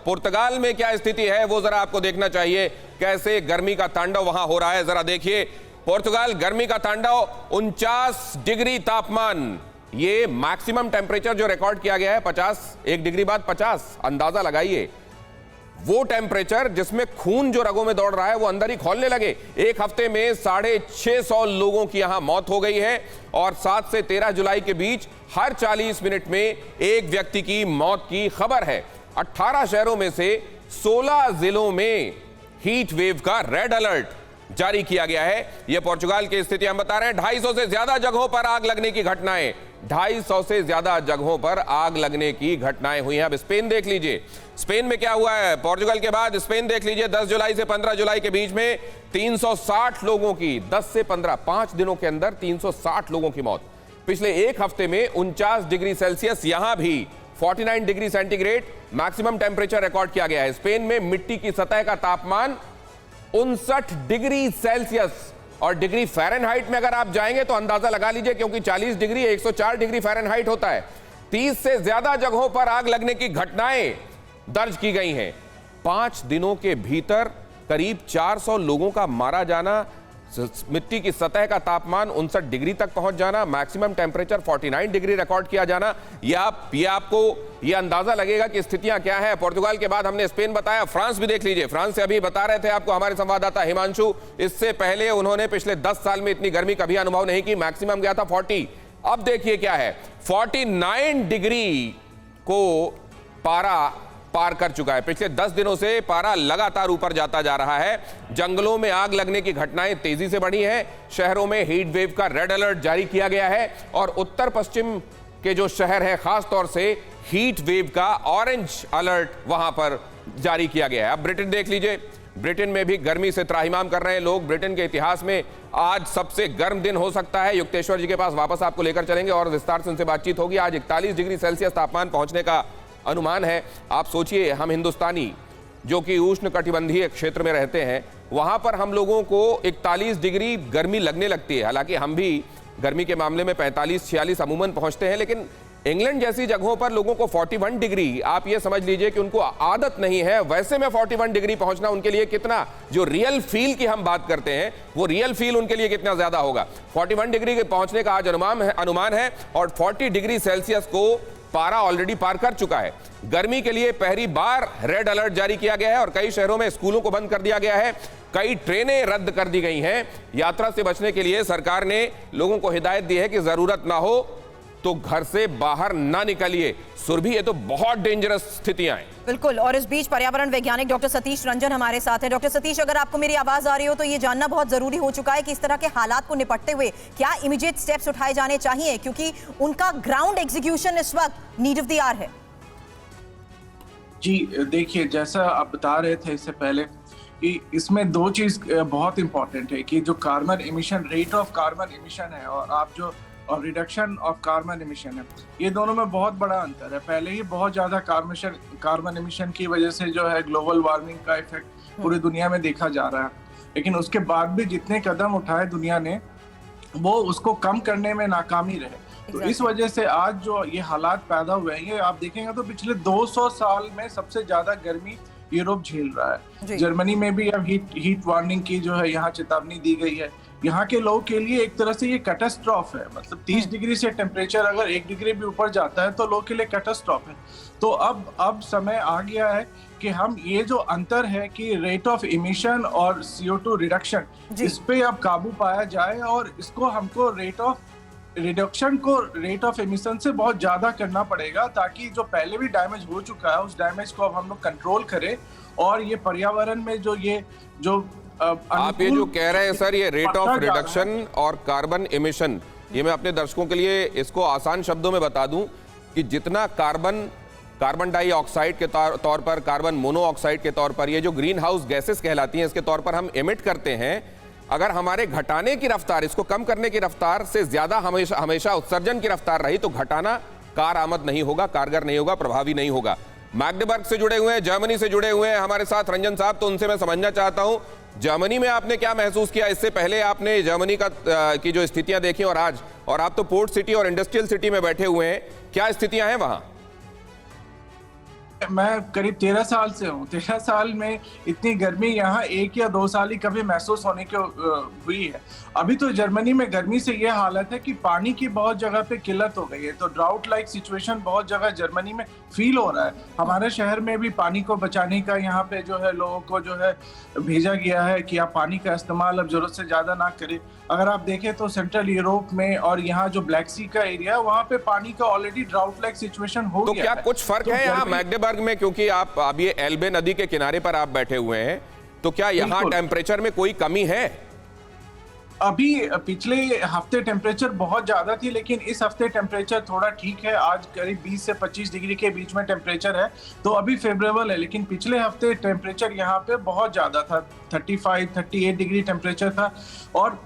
पुर्तगाल में क्या स्थिति है वो जरा आपको देखना चाहिए, कैसे गर्मी का तांडव वहां हो रहा है। जरा देखिए, पुर्तगाल गर्मी का तांडव, 49 डिग्री तापमान, ये मैक्सिमम टेम्परेचर जो रिकॉर्ड किया गया है 50, 1 डिग्री बाद 50, अंदाजा लगाइए। वो टेम्परेचर जिसमें खून जो रगों में दौड़ रहा है वो अंदर ही खौलने लगे। एक हफ्ते में 650 लोगों की यहां मौत हो गई है और 7 से 13 जुलाई के बीच हर 40 मिनट में एक व्यक्ति की मौत की खबर है। 18 शहरों में से 16 जिलों में हीट वेव का रेड अलर्ट जारी किया गया है। यह पोर्चुगाल की स्थिति हम बता रहे हैं। 250 से ज्यादा जगहों पर आग लगने की घटनाएं, 250 से ज्यादा जगहों पर आग लगने की घटनाएं हुई हैं। अब स्पेन देख लीजिए, स्पेन में क्या हुआ है। पोर्चुगल के बाद स्पेन देख लीजिए, 10 जुलाई से 15 जुलाई के बीच में 360 लोगों की, 10 से 15, 5 दिनों के अंदर 360 लोगों की मौत। पिछले एक हफ्ते में 49 डिग्री सेल्सियस, यहां भी 49 degree centigrade maximum temperature record किया गया है। स्पेन में मिट्टी की सतह का तापमान 59 डिग्री सेल्सियस, और डिग्री फ़ारेनहाइट में अगर आप जाएंगे तो अंदाजा लगा लीजिए, क्योंकि 40 डिग्री 104 डिग्री फ़ारेनहाइट होता है। 30 से ज्यादा जगहों पर आग लगने की घटनाएं दर्ज की गई हैं। 5 दिनों के भीतर करीब 400 लोगों का मारा जाना, मिट्टी की सतह का तापमान 59 डिग्री तक पहुंच जाना, मैक्सिमम टेम्परेचर 49 डिग्री रिकॉर्ड किया जाना, ये आपको ये अंदाजा लगेगा कि स्थितियां क्या है। पोर्तुगाल के बाद हमने स्पेन बताया, फ्रांस भी देख लीजिए। फ्रांस से अभी बता रहे थे आपको हमारे संवाददाता हिमांशु, इससे पहले उन्होंने पिछले 10 साल में इतनी गर्मी कभी अनुभव नहीं की, मैक्सिमम गया था 40। अब देखिए क्या है, 49 डिग्री को पारा पार कर चुका है। पिछले 10 दिनों से पारा लगातार ऊपर जाता जा रहा है। जंगलों में आग लगने की घटनाएं तेजी से बढ़ी हैं। शहरों में हीट वेव का रेड अलर्ट जारी किया गया है और उत्तर पश्चिम के जो शहर है खास तौर से हीट वेव का ऑरेंज अलर्ट वहां पर जारी किया गया है। अब ब्रिटेन देख लीजिए, ब्रिटेन में भी गर्मी से त्राहिमाम कर रहे हैं लोग। ब्रिटेन के इतिहास में आज सबसे गर्म दिन हो सकता है। युक्तेश्वर जी के पास वापस आपको लेकर चलेंगे और विस्तार से उनसे बातचीत होगी। आज 41 डिग्री सेल्सियस तापमान पहुंचने का अनुमान है। आप सोचिए, हम हिंदुस्तानी जो कि उष्ण कटिबंधीय क्षेत्र में रहते हैं, वहां पर हम लोगों को 41 डिग्री गर्मी लगने लगती है। हालांकि हम भी गर्मी के मामले में 45-46 अमूमन पहुंचते हैं, लेकिन इंग्लैंड जैसी जगहों पर लोगों को 41 डिग्री, आप ये समझ लीजिए कि उनको आदत नहीं है। वैसे में 41 डिग्री पहुंचना उनके लिए कितना, जो रियल फील की हम बात करते हैं, वो रियल फील उनके लिए कितना ज्यादा होगा। 41 डिग्री के पहुंचने का आज अनुमान है और 40 डिग्री सेल्सियस को पारा ऑलरेडी पार कर चुका है। गर्मी के लिए पहली बार रेड अलर्ट जारी किया गया है और कई शहरों में स्कूलों को बंद कर दिया गया है। कई ट्रेनें रद्द कर दी गई हैं। यात्रा से बचने के लिए सरकार ने लोगों को हिदायत दी है कि जरूरत ना हो तो घर से बाहर ना निकलिए। सुरभि, ये तो बहुत डेंजरस स्थितियां हैं। बिल्कुल, और इस बीच पर्यावरण वैज्ञानिक डॉक्टर सतीश रंजन हमारे साथ हैं। डॉक्टर सतीश, अगर आपको मेरी आवाज आ रही हो तो ये जानना बहुत जरूरी हो चुका है कि इस तरह के हालात को निपटते हुए क्या इमीडिएट स्टेप्स उठाए जाने चाहिए, क्योंकि उनका ग्राउंड एग्जीक्यूशन इस वक्त नीड ऑफ द आवर है। जी देखिए, जैसा आप बता रहे थे इससे पहले कि इसमें 2 चीज बहुत इंपॉर्टेंट है कि जो carbon emission, rate of carbon emission है और रिडक्शन ऑफ कार्बन एमिशन है, ये दोनों में बहुत बड़ा अंतर है। पहले ही बहुत ज्यादा कार्बन एमिशन की वजह से जो है ग्लोबल वार्मिंग का इफेक्ट पूरी दुनिया में देखा जा रहा है, लेकिन उसके बाद भी जितने कदम उठाए दुनिया ने, वो उसको कम करने में नाकामी रहे। तो इस वजह से आज जो ये हालात पैदा हुए हैं, ये आप देखेंगे तो पिछले 200 साल में सबसे ज्यादा गर्मी यूरोप झेल रहा है। जर्मनी में भी अब हीट वार्निंग की जो है यहाँ चेतावनी दी गई है। यहाँ के लोगों के लिए एक तरह से ये कैटास्ट्रॉफ है, मतलब 30 डिग्री से टेम्परेचर अगर 1 डिग्री भी ऊपर जाता है तो लोगों के लिए कैटास्ट्रॉफ है। तो अब समय आ गया है कि हम ये जो अंतर है कि रेट ऑफ इमिशन और CO2 रिडक्शन, इस पे अब काबू पाया जाए और इसको हमको रेट ऑफ रिडक्शन को रेट ऑफ एमिशन से बहुत ज्यादा करना पड़ेगा, ताकि जो पहले भी डैमेज हो चुका है उस डैमेज को अब हम लोग कंट्रोल करें और ये पर्यावरण में जो आप ये जो कह रहे हैं सर, ये रेट ऑफ रिडक्शन और कार्बन एमिशन, ये मैं अपने दर्शकों के लिए इसको आसान शब्दों में बता दूं कि जितना कार्बन डाइऑक्साइड के तौर पर, कार्बन मोनोऑक्साइड के तौर पर, ये जो ग्रीन हाउस गैसेस कहलाती हैं, इसके तौर पर हम एमिट करते हैं, अगर हमारे घटाने की रफ्तार, इसको कम करने की रफ्तार से ज्यादा हमेशा उत्सर्जन की रफ्तार रही तो घटाना कारआमद नहीं होगा, कारगर नहीं होगा, प्रभावी नहीं होगा। मैग्डेबर्ग से जुड़े हुए हैं, जर्मनी से जुड़े हुए हैं हमारे साथ रंजन साहब, तो उनसे मैं समझना चाहता हूं, जर्मनी में आपने क्या महसूस किया? इससे पहले आपने जर्मनी की जो स्थितियां देखी और आज, और आप तो पोर्ट सिटी और इंडस्ट्रियल सिटी में बैठे हुए हैं, क्या स्थितियां हैं वहां? मैं करीब 13 साल से हूँ। 13 साल में इतनी गर्मी यहाँ 1 या 2 साल ही कभी महसूस होने की हुई है। अभी तो जर्मनी में गर्मी से ये हालत है कि पानी की बहुत जगह पे किल्लत हो गई है, तो ड्राउट लाइक सिचुएशन बहुत जगह जर्मनी में फील हो रहा है। हमारे शहर में भी पानी को बचाने का यहाँ पे जो है लोगों को जो है भेजा गया है कि आप पानी का इस्तेमाल अब जरूरत से ज्यादा ना करें। अगर आप देखें तो सेंट्रल यूरोप में और यहाँ जो ब्लैक सी का एरिया है वहाँ पे पानी का ऑलरेडी ड्राउट लाइक सिचुएशन हो तो गया क्या है। कुछ फर्क है यहाँ मैग्डेबर्ग में, क्योंकि आप अब ये एल्बे नदी के किनारे पर आप बैठे हुए हैं, तो क्या यहाँ टेम्परेचर में कोई कमी है? अभी पिछले हफ्ते टेम्परेचर बहुत ज्यादा थी, लेकिन इस हफ्ते टेम्परेचर थोड़ा ठीक है। आज करीब 20 से 25 डिग्री के बीच में टेम्परेचर है, तो अभी फेवरेबल है। लेकिन पिछले हफ्ते टेम्परेचर यहाँ पे बहुत ज्यादा था, 35-38 डिग्री टेम्परेचर था। और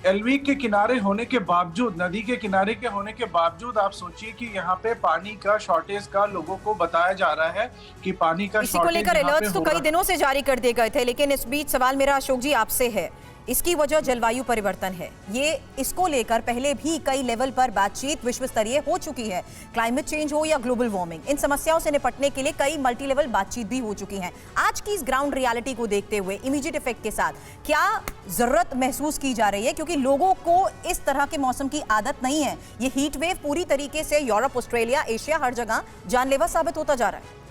एलवी के किनारे होने के बावजूद, नदी के किनारे के होने के बावजूद, आप सोचिए कि यहाँ पे पानी का शॉर्टेज का लोगों को बताया जा रहा है कि पानी का इसी को लेकर अलर्ट्स तो कई दिनों से जारी कर दिए गए थे, लेकिन इस बीच सवाल मेरा अशोक जी आपसे है, इसकी वजह जलवायु परिवर्तन है। ये इसको लेकर पहले भी कई लेवल पर बातचीत विश्व स्तरीय हो चुकी है, क्लाइमेट चेंज हो या ग्लोबल वार्मिंग, इन समस्याओं से निपटने के लिए कई मल्टी लेवल बातचीत भी हो चुकी हैं। आज की इस ग्राउंड रियलिटी को देखते हुए इमीडिएट इफेक्ट के साथ क्या जरूरत महसूस की जा रही है, क्योंकि लोगों को इस तरह के मौसम की आदत नहीं है। ये हीट वेव पूरी तरीके से यूरोप, ऑस्ट्रेलिया, एशिया, हर जगह जानलेवा साबित होता जा रहा है।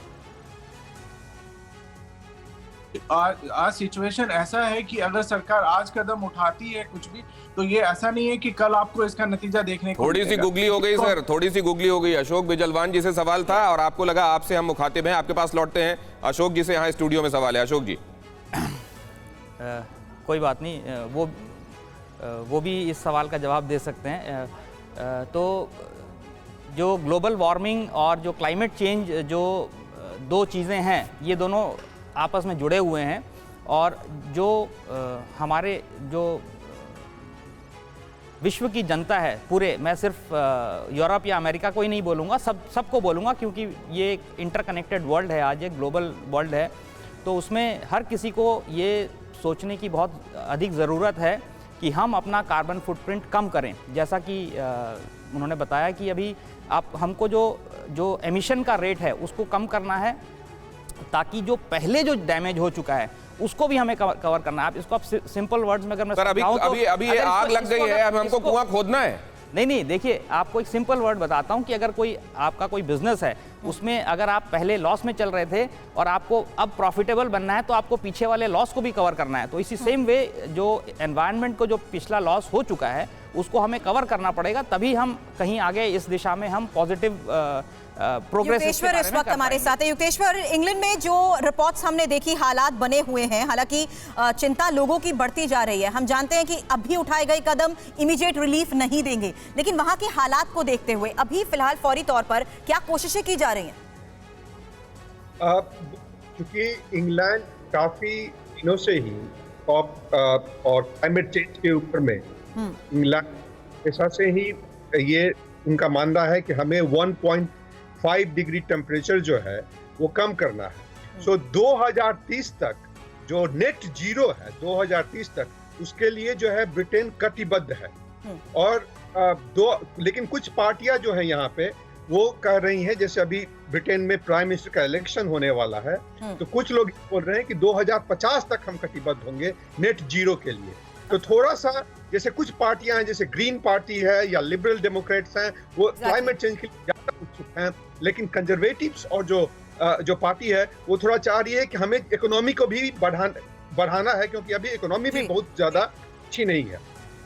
आज सिचुएशन ऐसा है कि अगर सरकार आज कदम उठाती है कुछ भी, तो ये ऐसा नहीं है कि कल आपको इसका नतीजा देखने को थोड़ी सी गुगली हो गई सर, थोड़ी सी गुगली हो गई। अशोक बिजलवान जी से सवाल था और आपको लगा आपसे हम मुखातिब हैं, आपके पास लौटते हैं। अशोक जी से यहाँ स्टूडियो में सवाल है। अशोक जी कोई बात नहीं, वो भी इस सवाल का जवाब दे सकते हैं। तो जो ग्लोबल वार्मिंग और जो क्लाइमेट चेंज, जो दो चीज़ें हैं, ये दोनों आपस में जुड़े हुए हैं। और जो हमारे जो विश्व की जनता है पूरे, मैं सिर्फ यूरोप या अमेरिका को ही नहीं बोलूँगा, सबको बोलूँगा, क्योंकि ये एक इंटरकनेक्टेड वर्ल्ड है, आज एक ग्लोबल वर्ल्ड है। तो उसमें हर किसी को ये सोचने की बहुत अधिक ज़रूरत है कि हम अपना कार्बन फुटप्रिंट कम करें। जैसा कि उन्होंने बताया कि अभी हमको जो एमिशन का रेट है उसको कम करना है, ताकि जो पहले जो डैमेज हो चुका है उसको भी हमें कवर करना है। आप इसको सिंपल वर्ड्स में अगर मैं समझाऊं तो अभी ये आग लग गई है, अब हमको कुआं खोदना है। नहीं, देखिए आपको एक सिंपल वर्ड बताता हूं कि अगर आपका कोई बिजनेस है, उसमें अगर आप पहले लॉस में चल रहे थे और आपको अब प्रॉफिटेबल बनना है, तो आपको पीछे वाले लॉस को भी कवर करना है। तो इसी सेम वे जो एनवायरनमेंट को जो पिछला लॉस हो चुका है उसको हमें कवर करना पड़ेगा, तभी हम कहीं आगे इस दिशा में हम पॉजिटिव प्रोग्रेस। युक्तेश्वर इस वक्त हमारे साथ है। युक्तेश्वर, इंग्लैंड में जो रिपोर्ट्स हमने देखी, हालात बने हुए हैं, हालांकि चिंता लोगों की बढ़ती जा रही है। हम जानते हैं कि अभी उठाए गए कदम इमीडिएट रिलीफ नहीं देंगे, लेकिन वहां के हालात को देखते हुए अभी फिलहाल फौरी तौर पर क्या कोशिशें की जा रही हैं? क्योंकि इंग्लैंड काफी दिनों से ही और क्लाइमेट चेंज के ऊपर में इंग्लैंड ऐसा से ही ये उनका मानना है कि हमें 1.5 डिग्री टेम्परेचर जो है वो कम करना है। सो 2030 तक जो नेट जीरो है, 2030 तक, उसके लिए जो है ब्रिटेन कटिबद्ध है। और लेकिन कुछ पार्टियां जो है यहाँ पे वो कह रही हैं, जैसे अभी ब्रिटेन में प्राइम मिनिस्टर का इलेक्शन होने वाला है, तो कुछ लोग बोल रहे हैं कि 2050 तक हम कटिबद्ध होंगे नेट जीरो के लिए। तो थोड़ा सा जैसे कुछ पार्टियां हैं, जैसे ग्रीन पार्टी है या लिबरल डेमोक्रेट्स हैं, वो क्लाइमेट चेंज के लिए ज्यादा उत्सुक हैं। लेकिन कंजर्वेटिव्स और जो पार्टी है वो थोड़ा चाह रही है कि हमें इकोनॉमी को भी बढ़ाना है, क्योंकि अभी इकोनॉमी भी बहुत ज्यादा अच्छी नहीं है।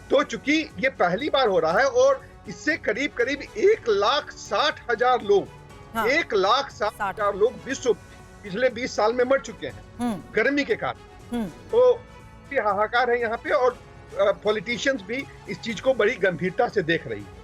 तो चूंकि ये पहली बार हो रहा है और इससे करीब 1,60,000 लोग 1,60,000 लोग विश्व पिछले 20 साल में मर चुके हैं गर्मी के कारण। तो हाहाकार है यहाँ पे, और पॉलिटिशियंस भी इस चीज को बड़ी गंभीरता से देख रही है।